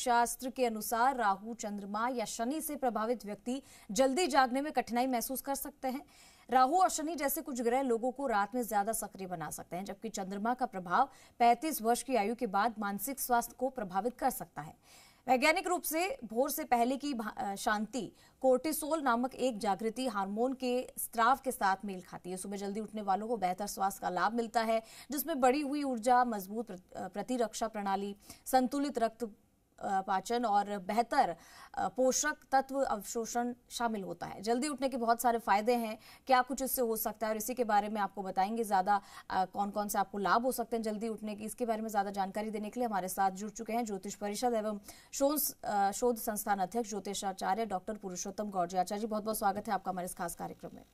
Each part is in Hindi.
शास्त्र के अनुसार राहु, चंद्रमा या शनि से प्रभावित व्यक्ति जल्दी जागने में कठिनाई महसूस कर सकते हैं। राहु और शनि जैसे कुछ ग्रह लोगों को रात में ज्यादा सक्रिय बना सकते हैं, जबकि चंद्रमा का प्रभाव 35 वर्ष की आयु के बाद मानसिक स्वास्थ्य को प्रभावित कर सकता है। वैज्ञानिक रूप से भोर से पहले की शांति कोर्टिसोल नामक एक जागृति हार्मोन के स्त्राव के साथ मेल खाती है। सुबह जल्दी उठने वालों को बेहतर स्वास्थ्य का लाभ मिलता है, जिसमें बढ़ी हुई ऊर्जा, मजबूत प्रतिरक्षा प्रणाली, संतुलित रक्त पाचन और बेहतर पोषक तत्व अवशोषण शामिल होता है। जल्दी उठने के बहुत सारे फायदे हैं, क्या कुछ इससे हो सकता है और इसी के बारे में आपको बताएंगे ज्यादा कौन कौन से आपको लाभ हो सकते हैं जल्दी उठने की। इसके बारे में ज्यादा जानकारी देने के लिए हमारे साथ जुड़ चुके हैं ज्योतिष परिषद एवं शोध संस्थान अध्यक्ष ज्योतिषाचार्य डॉक्टर पुरुषोत्तम गौड़ जी। आचार्य जी, बहुत बहुत स्वागत है आपका हमारे इस खास कार्यक्रम में।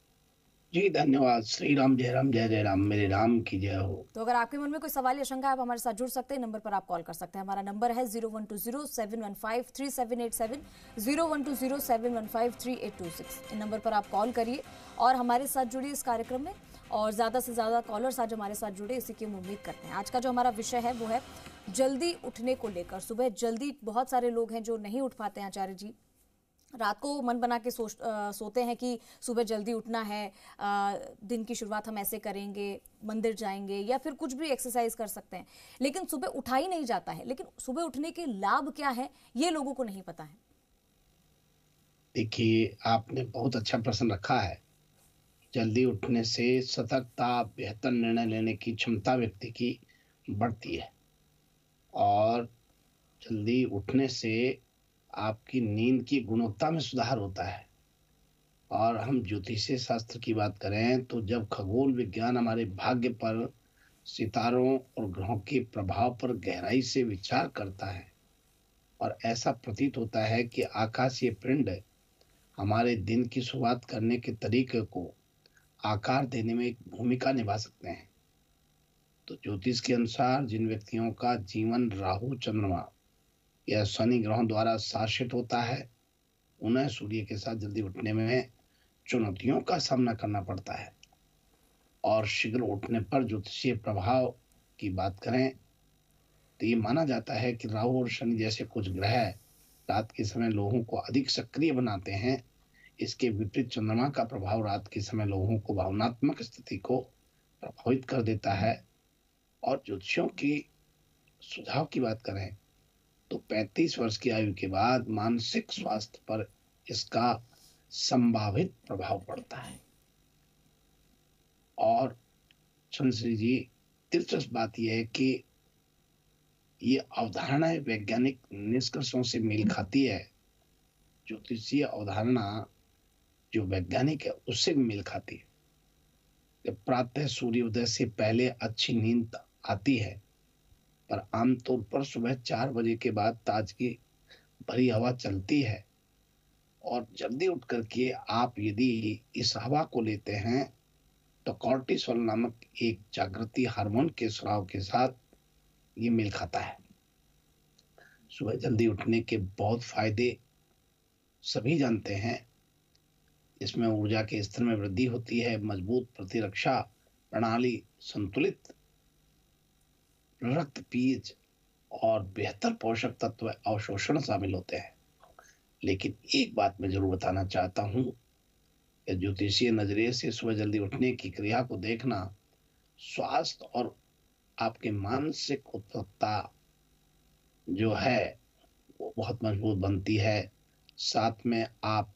जी धन्यवाद। श्री राम जय राम, जय जय राम, मेरे राम की जय हो। तो अगर आपके मन में कोई सवाल या शंका है, आप हमारे साथ जुड़ सकते हैं। नंबर पर आप कॉल कर सकते हैं। हमारा नंबर है 0120-715-3787, 0120-715-3826। इन नंबर पर आप कॉल करिए और हमारे साथ जुड़िए इस कार्यक्रम में। और ज्यादा से ज्यादा कॉलर्स आज हमारे साथ जुड़े, इसी की हम उम्मीद करते हैं। आज का जो हमारा विषय है वो है जल्दी उठने को लेकर। सुबह जल्दी बहुत सारे लोग हैं जो नहीं उठ पाते हैं आचार्य जी। रात को मन बना के सोते हैं कि सुबह जल्दी उठना है, दिन की शुरुआत हम ऐसे करेंगे, मंदिर जाएंगे या फिर कुछ भी एक्सरसाइज कर सकते हैं, लेकिन सुबह उठा ही नहीं जाता है। लेकिन सुबह उठने के लाभ क्या है ये लोगों को नहीं पता है। देखिए, आपने बहुत अच्छा प्रश्न रखा है। जल्दी उठने से सतर्कता, बेहतर निर्णय लेने की क्षमता व्यक्ति की बढ़ती है और जल्दी उठने से आपकी नींद की गुणवत्ता में सुधार होता है। और हम ज्योतिषीय शास्त्र की बात करें तो जब खगोल विज्ञान हमारे भाग्य पर, सितारों और ग्रहों के प्रभाव पर गहराई से विचार करता है और ऐसा प्रतीत होता है कि आकाशीय पिंड हमारे दिन की शुरुआत करने के तरीके को आकार देने में एक भूमिका निभा सकते हैं। तो ज्योतिष के अनुसार जिन व्यक्तियों का जीवन राहु, चंद्रमा या शनि ग्रहों द्वारा शासित होता है, उन्हें सूर्य के साथ जल्दी उठने में चुनौतियों का सामना करना पड़ता है। और शीघ्र उठने पर ज्योतिषीय प्रभाव की बात करें तो ये माना जाता है कि राहु और शनि जैसे कुछ ग्रह रात के समय लोगों को अधिक सक्रिय बनाते हैं। इसके विपरीत चंद्रमा का प्रभाव रात के समय लोगों को भावनात्मक स्थिति को प्रभावित कर देता है। और ज्योतिषियों की सुझाव की बात करें तो 35 वर्ष की आयु के बाद मानसिक स्वास्थ्य पर इसका संभावित प्रभाव पड़ता है। और चंद्रश्री जी, दिलचस्प बात यह है कि ये अवधारणा वैज्ञानिक निष्कर्षों से मेल खाती है। ज्योतिषीय अवधारणा जो वैज्ञानिक है उससे भी मेल खाती है। जब प्रातः सूर्योदय से पहले अच्छी नींद आती है, पर आमतौर पर सुबह 4 बजे के बाद ताजगी भरी हवा चलती है और जल्दी उठ करके आप यदि इस हवा को लेते हैं तो कॉर्टिसोल नामक एक जागृति हार्मोन के स्राव के साथ ये मेल खाता है। सुबह जल्दी उठने के बहुत फायदे सभी जानते हैं। इसमें ऊर्जा के स्तर में वृद्धि होती है, मजबूत प्रतिरक्षा प्रणाली, संतुलित रक्त पीच और बेहतर पोषक तत्व अवशोषण शामिल होते हैं। लेकिन एक बात मैं जरूर बताना चाहता हूं कि ज्योतिषीय नजरिए से सुबह जल्दी उठने की क्रिया को देखना स्वास्थ्य और आपके मानसिक उत्सुकता जो है वो बहुत मजबूत बनती है। साथ में आप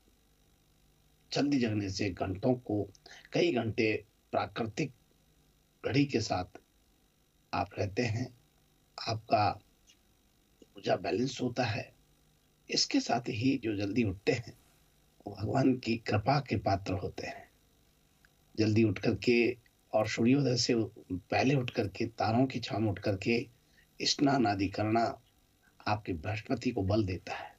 जल्दी जगने से घंटों को कई घंटे प्राकृतिक घड़ी के साथ आप रहते हैं, आपका ऊर्जा बैलेंस होता है। इसके साथ ही जो जल्दी उठते हैं वो भगवान की कृपा के पात्र होते हैं। जल्दी उठ करके और सूर्योदय से पहले उठ करके तारों की छांव में उठ करके स्नान आदि करना आपके बृहस्पति को बल देता है।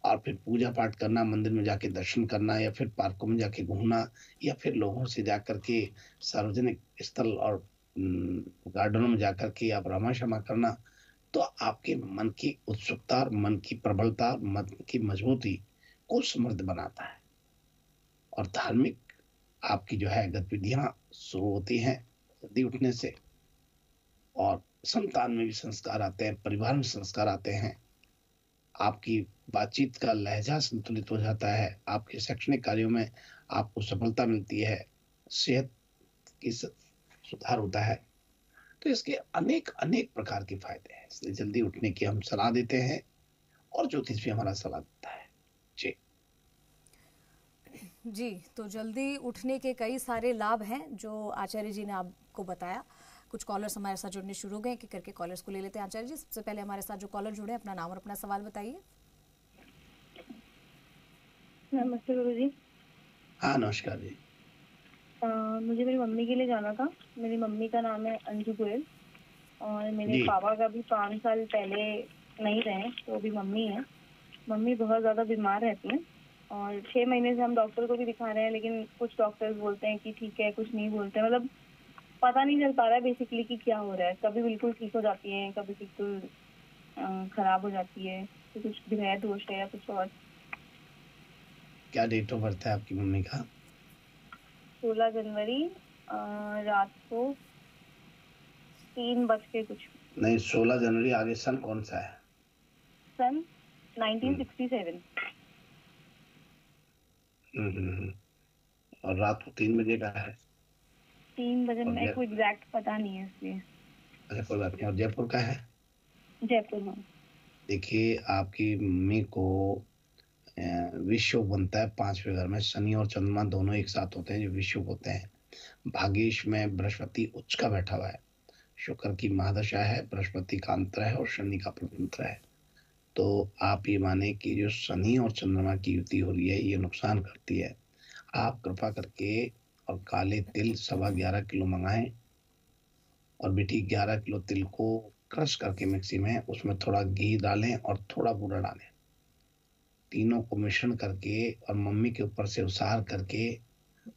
और फिर पूजा पाठ करना, मंदिर में जाके दर्शन करना या फिर पार्कों में जाके घूमना या फिर लोगों से जाकर के सार्वजनिक स्थल और गार्डनों में जाकर के आप रमा क्षमा करना, तो आपके मन की उत्सुकता और मन की प्रबलता, मन की मजबूती को समृद्ध बनाता है। और धार्मिक आपकी जो है गतिविधियां शुरू होती हैं जल्दी उठने से। और संतान में भी संस्कार आते हैं, परिवार में संस्कार आते हैं। आपकी बातचीत का लहजा संतुलित हो जाता है, आपके शैक्षणिक कार्यों में आपको सफलता मिलती है, सेहत की सुधार होता है। तो इसके अनेक अनेक प्रकार के फायदे हैं, इसलिए जल्दी उठने की हम सलाह देते हैं और ज्योतिष भी हमारा सलाह देता है। जी जी, तो जल्दी उठने के कई सारे लाभ हैं जो आचार्य जी ने आपको बताया। कुछ कॉलर्स हमारे साथ जुड़ने शुरू हो गए, कि करके कॉलर्स को ले लेते हैं। आचार्य जी, सबसे पहले हमारे साथ जो कॉलर जुड़े, अपना नाम और अपना सवाल बताइए। नमस्ते गुरु जी। हाँ, नमस्कार जी। मुझे मेरी मम्मी के लिए जाना था। मेरी मम्मी का नाम है अंजू गोयल और मेरे जी पापा का भी 5 साल पहले नहीं रहे, तो अभी मम्मी है। मम्मी बहुत ज़्यादा बीमार रहती हैं और 6 महीने से हम डॉक्टर को भी दिखा रहे हैं, लेकिन कुछ डॉक्टर्स बोलते हैं कि ठीक है, कुछ नहीं बोलते। मतलब पता नहीं चल पा रहा है बेसिकली कि क्या हो रहा है। कभी बिल्कुल ठीक हो जाती हैं, कभी बिल्कुल खराब हो जाती है। तो कुछ ग्रह दोष है या कुछ और। क्या डेट ऑफ बर्थ है आपकी मम्मी का? 16 जनवरी रात को 3 बज के कुछ। नहीं, 16 जनवरी, आगे सन कौन सा है? सन 1967। और रात को 3 बजे का है? 3 बजे और मेरे को एग्जैक्ट पता नहीं है इसलिए। अच्छा, कोई बात नहीं। और जयपुर का है? जयपुर में। देखिए, आपकी मम्मी को विषुव बनता है 5वें घर में। शनि और चंद्रमा दोनों एक साथ होते हैं जो विषुव होते हैं। भाग्येश में बृहस्पति उच्च का बैठा हुआ है, शुक्र की महादशा है, बृहस्पति का अंतर है और शनि का प्रतंत्र है। तो आप ये माने कि जो शनि और चंद्रमा की युति हो रही है ये नुकसान करती है। आप कृपा करके और काले तिल 11.25 किलो मंगाएं और बेटी 11 किलो तिल को क्रश करके मिक्सी में उसमें थोड़ा घी डालें और थोड़ा बूरा डालें, तीनों को मिश्रण करके और मम्मी के ऊपर से उसार करके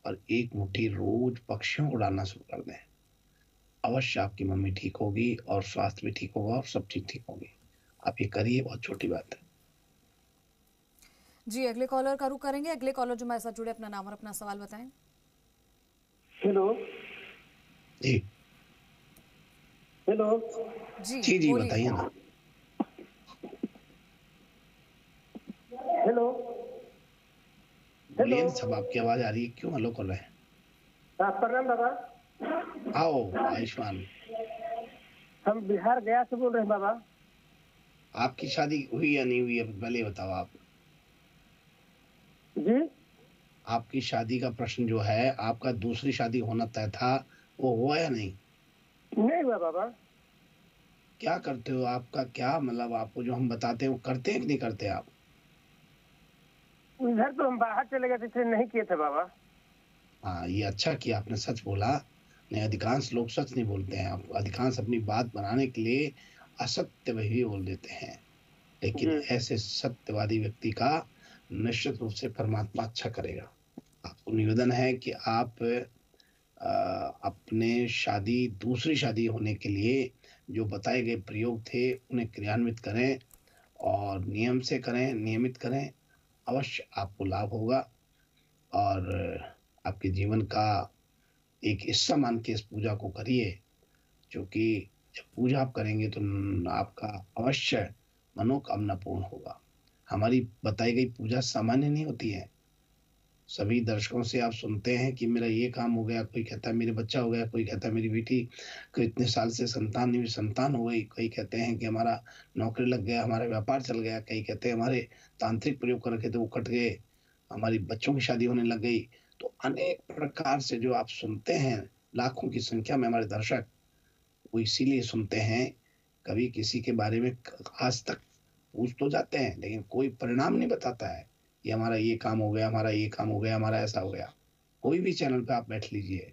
और एक मुट्ठी रोज पक्षियों को डालना शुरू कर दें। अवश्य आपकी मम्मी ठीक होगी और स्वास्थ्य भी ठीक होगा और सब चीज ठीक होगी। आप ये करिए, बहुत छोटी बात है। जी, अगले कॉलर का रुख करेंगे। अगले कॉलर जो हमारे साथ जुड़े, अपना नाम और अपना सवाल बताएं। हेलो जी हेलो जी जी जी बोलिए। बताइए ना। हेलो बोलिए ना, सब आपकी आवाज आ रही है, क्यों हेलो कर रहे हैं? प्रणाम बाबा। आओ आयुष्मान। हम बिहार गया से बोल रहे हैं बाबा। आपकी शादी हुई या नहीं हुई, अब पहले बताओ आप। जी आपकी शादी का प्रश्न जो है, आपका दूसरी शादी होना तय था, वो हुआ या नहीं? नहीं हुआ बाबा। क्या करते हो, आपका क्या मतलब, आपको जो हम बताते हैं वो करते हैं कि नहीं करते आप? इधर तो हम बाहर चले गए थे, इसलिए नहीं किए थे बाबा। हाँ, ये अच्छा किया आपने, सच बोला। नहीं, अधिकांश लोग सच नहीं बोलते हैं। आप अधिकांश अपनी बात बनाने के लिए असत्य भी बोल देते हैं, लेकिन जी ऐसे सत्यवादी व्यक्ति का निश्चित रूप से परमात्मा अच्छा करेगा। आपको निवेदन है कि आप अपने दूसरी शादी होने के लिए जो बताए गए प्रयोग थे उन्हें क्रियान्वित करें और नियम से करें, नियमित करें। अवश्य आपको लाभ होगा और आपके जीवन का एक हिस्सा मान के इस पूजा को करिए, क्योंकि जब पूजा आप करेंगे तो आपका अवश्य मनोकामना पूर्ण होगा। हमारी बताई गई पूजा सामान्य नहीं होती है। सभी दर्शकों से आप सुनते हैं कि मेरा ये काम हो गया, कोई कहता है मेरे बच्चा हो गया, कोई कहता है मेरी बेटी को इतने साल से संतान नहीं हुई, संतान हो गई, कई कहते हैं कि हमारा नौकरी लग गया, हमारा व्यापार चल गया, कई कहते हैं हमारे तांत्रिक प्रयोग कर रखे थे वो कट गए, हमारी बच्चों की शादी होने लग गई। तो अनेक प्रकार से जो आप सुनते हैं, लाखों की संख्या में हमारे दर्शक वो इसीलिए सुनते हैं। कभी किसी के बारे में आज तक पूछ तो जाते हैं, लेकिन कोई परिणाम नहीं बताता है कि हमारा ये काम हो गया, हमारा ये काम हो गया, हमारा ऐसा हो गया। कोई भी चैनल पे आप बैठ लीजिए,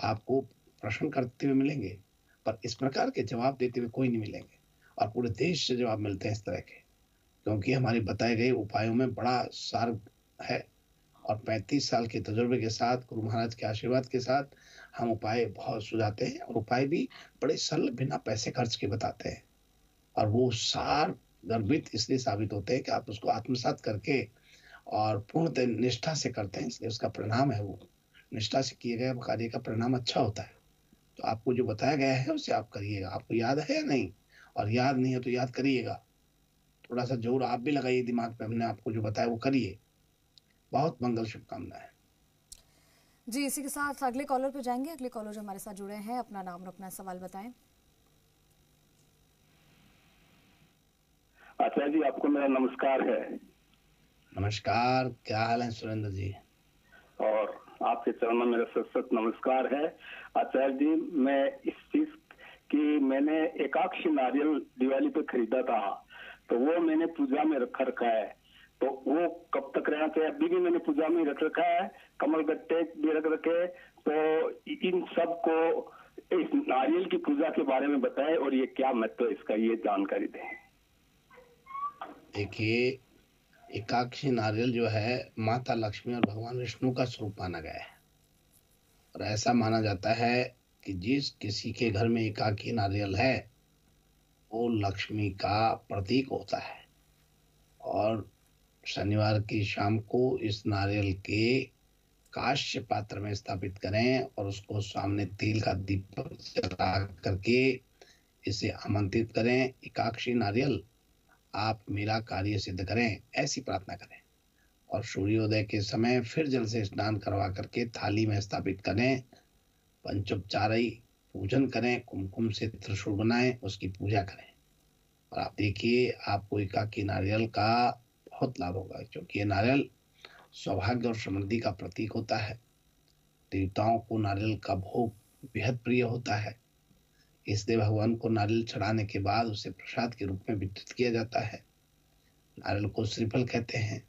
आपको प्रश्न करते हुए मिलेंगे, पर इस प्रकार के जवाब देते हुए कोई नहीं मिलेंगे। और पूरे देश से जवाब मिलते हैं इस तरह के, क्योंकि हमारे बताए गए उपायों में बड़ा सार है और 35 साल के तजुर्बे के साथ, गुरु महाराज के आशीर्वाद के साथ हम उपाय बहुत सुझाते हैं और उपाय भी बड़े सरल, बिना पैसे खर्च के बताते हैं। और वो सार गर्भित इसलिए साबित होते हैं कि आप उसको आत्मसात करके और पूर्ण निष्ठा से करते हैं, इसलिए उसका परिणाम है वो निष्ठा से किए गए कार्य का परिणाम अच्छा होता है। तो आपको जो बताया गया है उसे आप करिएगा। आपको याद है या नहीं? और याद नहीं है तो याद करिएगा। थोड़ा सा जोर आप भी लगाइए दिमाग पे, हमने आपको जो बताया वो करिए। बहुत मंगल शुभकामनाएं। जी, इसी के साथ अगले कॉलर पे जाएंगे। अगले कॉलर जो हमारे साथ जुड़े हैं, अपना नाम और अपना सवाल बताएं। आचार्य जी, आपको मेरा नमस्कार है। नमस्कार, क्या हाल है सुरेंद्र जी? और आपके चरणों में मेरा सत नमस्कार है। आचार्य जी, मैं इस चीज की मैंने एकाक्षी नारियल दिवाली पे खरीदा था, तो वो मैंने पूजा में रखा है, तो वो कब तक रहना चाहिए? अभी भी मैंने पूजा में रख रखा है, कमल गट्टे भी रख रखे। तो इन सब को इस नारियल की पूजा के बारे में बताएं और ये क्या महत्व है इसका, ये जानकारी दें। देखिए, एकाक्षी नारियल जो है माता लक्ष्मी और भगवान विष्णु का स्वरूप माना गया है, और ऐसा माना जाता है कि जिस किसी के घर में एकाकी नारियल है वो लक्ष्मी का प्रतीक होता है। और शनिवार की शाम को इस नारियल के कांस्य पात्र में स्थापित करें और उसको सामने तेल का दीपक जला करके इसे आमंत्रित करें, एकाक्षी नारियल आप मेरा कार्य सिद्ध करें, ऐसी प्रार्थना करें। और सूर्योदय के समय फिर जल से स्नान करवा करके थाली में स्थापित करें, पंचोपचारी पूजन करें, कुमकुम से त्रिशूल बनाएं, उसकी पूजा करें। और आप देखिए, आपको एकाकी नारियल का बहुत लाभ होगा, क्योंकि ये नारियल सौभाग्य और समृद्धि का प्रतीक होता है। देवताओं को नारियल का भोग बेहद प्रिय होता है, इसलिए भगवान को नारियल चढ़ाने के बाद उसे प्रसाद के रूप में वितरित किया जाता है। नारियल को श्रीफल कहते हैं।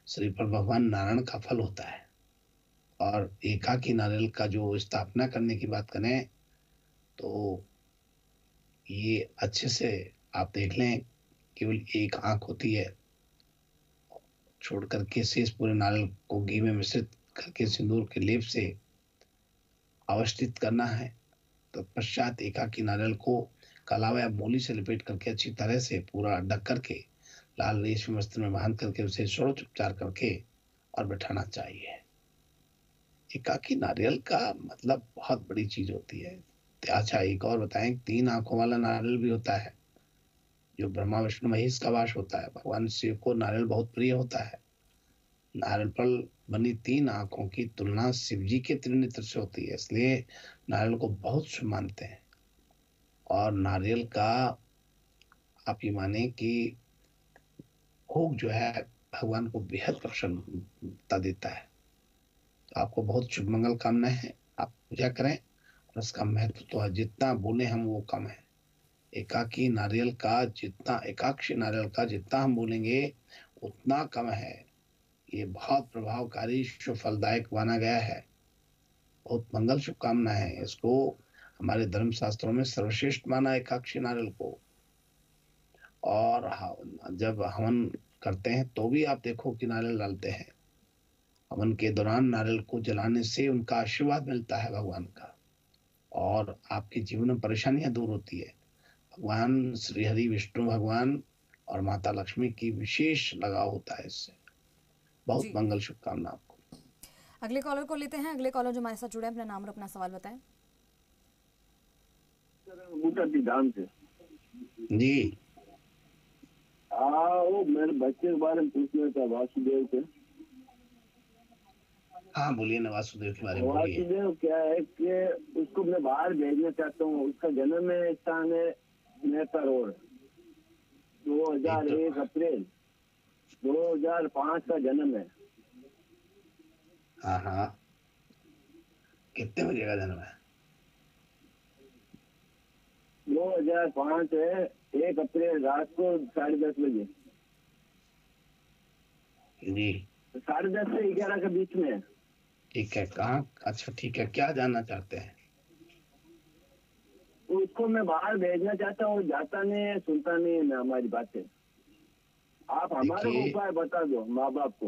श्रीफल भगवान नारायण का फल होता है। और एकाकी नारियल का जो स्थापना करने की बात करें तो ये अच्छे से आप देख लें, केवल एक आंख होती है, छोड़ करके शेष पूरे नारियल को घी में मिश्रित करके सिंदूर के लेप से अवस्थित करना है। तत्पश्चात एकाकी नारियल को कलावा या मोली से लपेट करके अच्छी तरह से पूरा ढक करके लाल रेशमी वस्त्र में बांध करके उसे षोडशोपचार करके और बैठाना चाहिए। एकाकी नारियल का मतलब बहुत बड़ी चीज होती है। अच्छा, एक और बताएं, 3 आंखों वाला नारियल भी होता है जो ब्रह्मा विष्णु महेश का वास होता है। भगवान शिव को नारियल बहुत प्रिय होता है। नारियल पर बनी 3 आंखों की तुलना शिव जी के त्रिनेत्र से होती है, इसलिए नारियल को बहुत शुभ मानते हैं। और नारियल का आप ये माने कि भोग जो है भगवान को बेहद प्रसन्नता देता है। तो आपको बहुत शुभ मंगल कामनाएं हैं, आप पूजा करें। और इसका महत्व तो है, जितना बोले हम वो कम है। एकाक्षी नारियल का जितना हम बोलेंगे उतना कम है। ये बहुत प्रभावकारी शुभ फलदायक माना गया है। बहुत मंगल शुभकामना है। इसको हमारे धर्म शास्त्रों में सर्वश्रेष्ठ माना एकाक्षी नारियल को। और जब हवन करते हैं तो भी आप देखो कि नारियल डालते हैं। हवन के दौरान नारियल को जलाने से उनका आशीर्वाद मिलता है भगवान का, और आपके जीवन में परेशानियां दूर होती है। भगवान श्री हरि विष्णु भगवान और माता लक्ष्मी की विशेष लगाव होता है इससे। बहुत मंगल शुभकामना आपको। अगले कॉलर को लेते हैं। अगले कॉलर जो हमारे साथ जुड़े हैं, अपना नाम और अपना सवाल बताएं। जी, वो मेरे बच्चे के बारे में पूछना था, वासुदेव के। हाँ बोलिए ना, वासुदेव के बारे में बोलिए। वासुदेव क्या है कि उसको मैं बाहर भेजना चाहता हूँ। उसका जन्म स्थान है मेहता रोड। 2001 अप्रैल 2005 का जन्म है। हाँ हाँ, कितने बजे का जन्म है? 2005 है, 1 अप्रैल रात को 10:30 बजे। जी, 10:30 से 11 के बीच में। ठीक है, कहाँ? अच्छा ठीक है, क्या जानना चाहते हैं? उसको मैं बाहर भेजना चाहता हूँ, जाता नहीं है, सुनता नहीं है हमारी बातें। आप हमारे को उपाय बता दो माँ बाप को।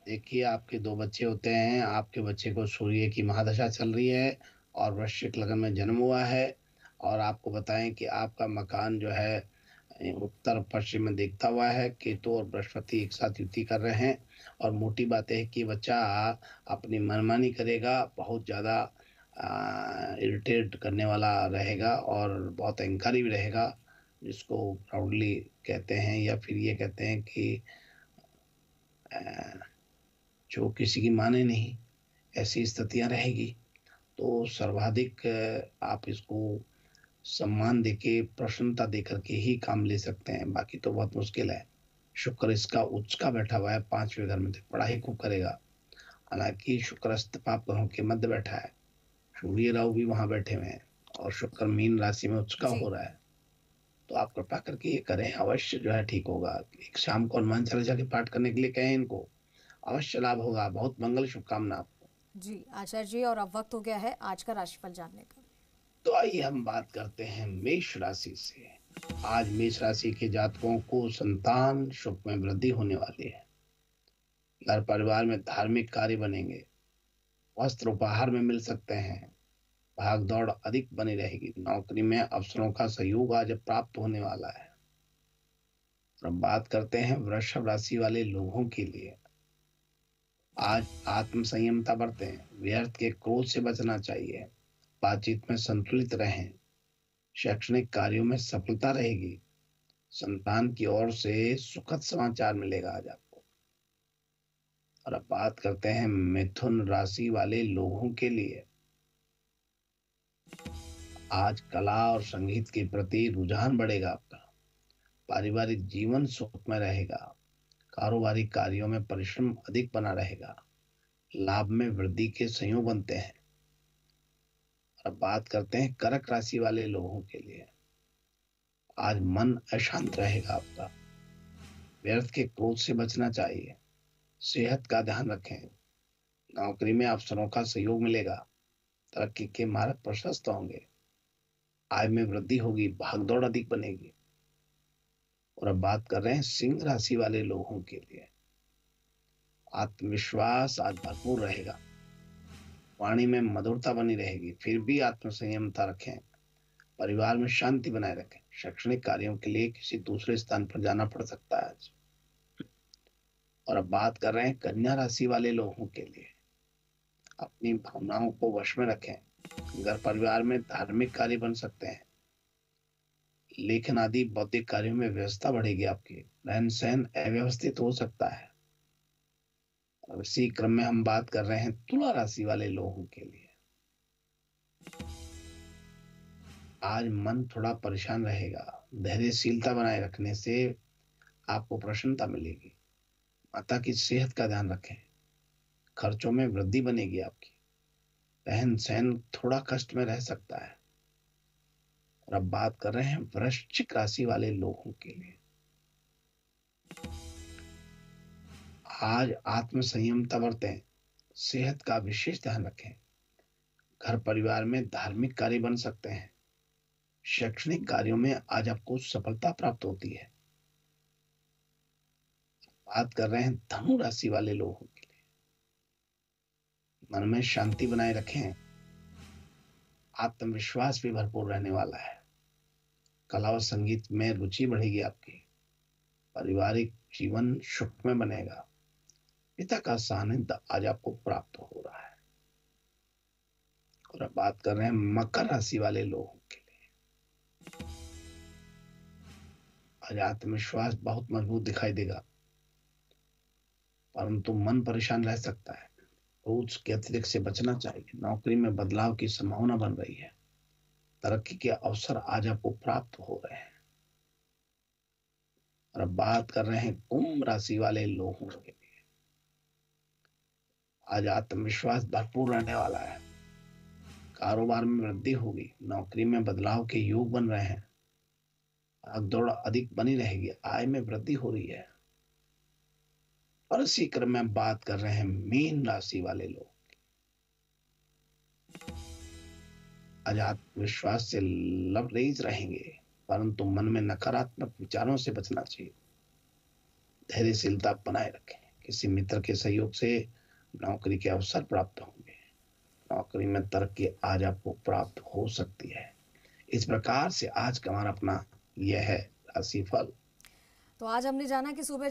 देखिए, आपके 2 बच्चे होते हैं। आपके बच्चे को सूर्य की महादशा चल रही है और वृश्चिक लग्न में जन्म हुआ है। और आपको बताएं कि आपका मकान जो है उत्तर पश्चिम में देखता हुआ है। केतु और बृहस्पति एक साथ युति कर रहे हैं। और मोटी बात है कि बच्चा अपनी मनमानी करेगा, बहुत ज़्यादा इरिटेट करने वाला रहेगा और बहुत अहंकारी भी रहेगा। जिसको प्राउडली कहते हैं, या फिर ये कहते हैं कि जो किसी की माने नहीं, ऐसी स्थितियां रहेगी, तो सर्वाधिक आप इसको सम्मान देके, प्रसन्नता देकर के ही काम ले सकते हैं, बाकी तो बहुत मुश्किल है। शुक्र इसका उच्च का बैठा हुआ है 5वें घर में, तो पढ़ाई खूब करेगा। हालांकि शुक्र अस्त पाप ग्रहों के मध्य बैठा है, सूर्य राहु भी वहां बैठे हुए हैं, और शुक्र मीन राशि में उच्च का हो रहा है। तो आप कृपा करके ये करें, अवश्य जो है ठीक होगा। एक शाम को हनुमान चालीसा के पाठ करने के लिए कहें इनको, अवश्य लाभ होगा। बहुत मंगल, शुभकामना आपको। जी आचार्य जी, और अब वक्त हो गया है आज का राशिफल जानने का। तो आइए हम बात करते हैं मेष राशि से। आज मेष राशि के जातकों को संतान सुख में वृद्धि होने वाली है। घर परिवार में धार्मिक कार्य बनेंगे, वस्त्र उपहार में मिल सकते हैं, भाग दौड़ अधिक बनी रहेगी। नौकरी में अफसरों का सहयोग आज प्राप्त होने वाला है। और अब बात करते हैं वृषभ राशि वाले लोगों के लिए। आज आत्म संयमता बरतें, व्यर्थ के क्रोध से बचना चाहिए, बातचीत में संतुलित रहें, शैक्षणिक कार्यों में सफलता रहेगी, संतान की ओर से सुखद समाचार मिलेगा आज आपको। और अब बात करते हैं मिथुन राशि वाले लोगों के लिए। आज कला और संगीत के प्रति रुझान बढ़ेगा आपका, पारिवारिक जीवन सुखमय रहेगा, कारोबारी कार्यों में परिश्रम अधिक बना रहेगा, लाभ में वृद्धि के संयोग बनते हैं। अब बात करते हैं कर्क राशि वाले लोगों के लिए। आज मन अशांत रहेगा आपका, व्यर्थ के क्रोध से बचना चाहिए, सेहत का ध्यान रखें, नौकरी में अफसरों का सहयोग मिलेगा, तरक्की के मार्ग प्रशस्त होंगे, आय में वृद्धि होगी, भागदौड़ अधिक बनेगी। और अब बात कर रहे हैं सिंह राशि वाले लोगों के लिए। आत्मविश्वास आज भरपूर रहेगा, वाणी में मधुरता बनी रहेगी, फिर भी आत्म संयमता रखें, परिवार में शांति बनाए रखें। शैक्षणिक कार्यों के लिए किसी दूसरे स्थान पर जाना पड़ सकता है आज। और अब बात कर रहे हैं कन्या राशि वाले लोगों के लिए। अपनी भावनाओं को वश में रखें, घर परिवार में धार्मिक कार्य बन सकते हैं, लेखन आदि बौद्धिक कार्यों में व्यवस्था बढ़ेगी आपकी, रहन सहन अव्यवस्थित हो सकता है। अब इसी क्रम में हम बात कर रहे हैं तुला राशि वाले लोगों के लिए। आज मन थोड़ा परेशान रहेगा, धैर्यशीलता बनाए रखने से आपको प्रसन्नता मिलेगी। माता की सेहत का ध्यान रखें, खर्चों में वृद्धि बनेगी आपकी, रहन सहन थोड़ा कष्ट में रह सकता है। और अब बात कर रहे हैं वृश्चिक राशि वाले लोगों के लिए। आज आत्म संयमता बरतें, सेहत का विशेष ध्यान रखें, घर परिवार में धार्मिक कार्य बन सकते हैं, शैक्षणिक कार्यों में आज आपको सफलता प्राप्त होती है। बात कर रहे हैं धनु राशि वाले लोगों के लिए। मन में शांति बनाए रखें, आत्मविश्वास भी भरपूर रहने वाला है, कला और संगीत में रुचि बढ़ेगी आपकी, पारिवारिक जीवन सुख में बनेगा, पिता का सानिध्य आज आपको प्राप्त हो रहा है। और अब बात कर रहे हैं मकर राशि वाले लोगों के लिए। आज आत्मविश्वास बहुत मजबूत दिखाई देगा, परंतु मन परेशान रह सकता है, रोज के अतिरिक्त से बचना चाहिए। नौकरी में बदलाव की संभावना बन रही है, तरक्की के अवसर आज आपको प्राप्त हो रहे हैं। और अब बात कर रहे हैं कुंभ राशि वाले लोगों के लिए। आज आत्मविश्वास भरपूर रहने वाला है, कारोबार में वृद्धि होगी, नौकरी में बदलाव के योग बन रहे हैं, भागदौड़ अधिक बनी रहेगी, आय में वृद्धि हो रही है। और इसी क्रम में बात कर रहे हैं मीन राशि वाले लोग। आज आत्मविश्वास से लबरेज रहेंगे, परंतु मन में नकारात्मक विचारों से बचना चाहिए, धैर्यशीलता बनाए रखें। किसी मित्र के सहयोग से नौकरी के अवसर प्राप्त होंगे, नौकरी में तरक्की आज आपको प्राप्त हो सकती है। इस प्रकार से आज का हमारा अपना यह है राशिफल। तो आज हमने जाना कि सुबह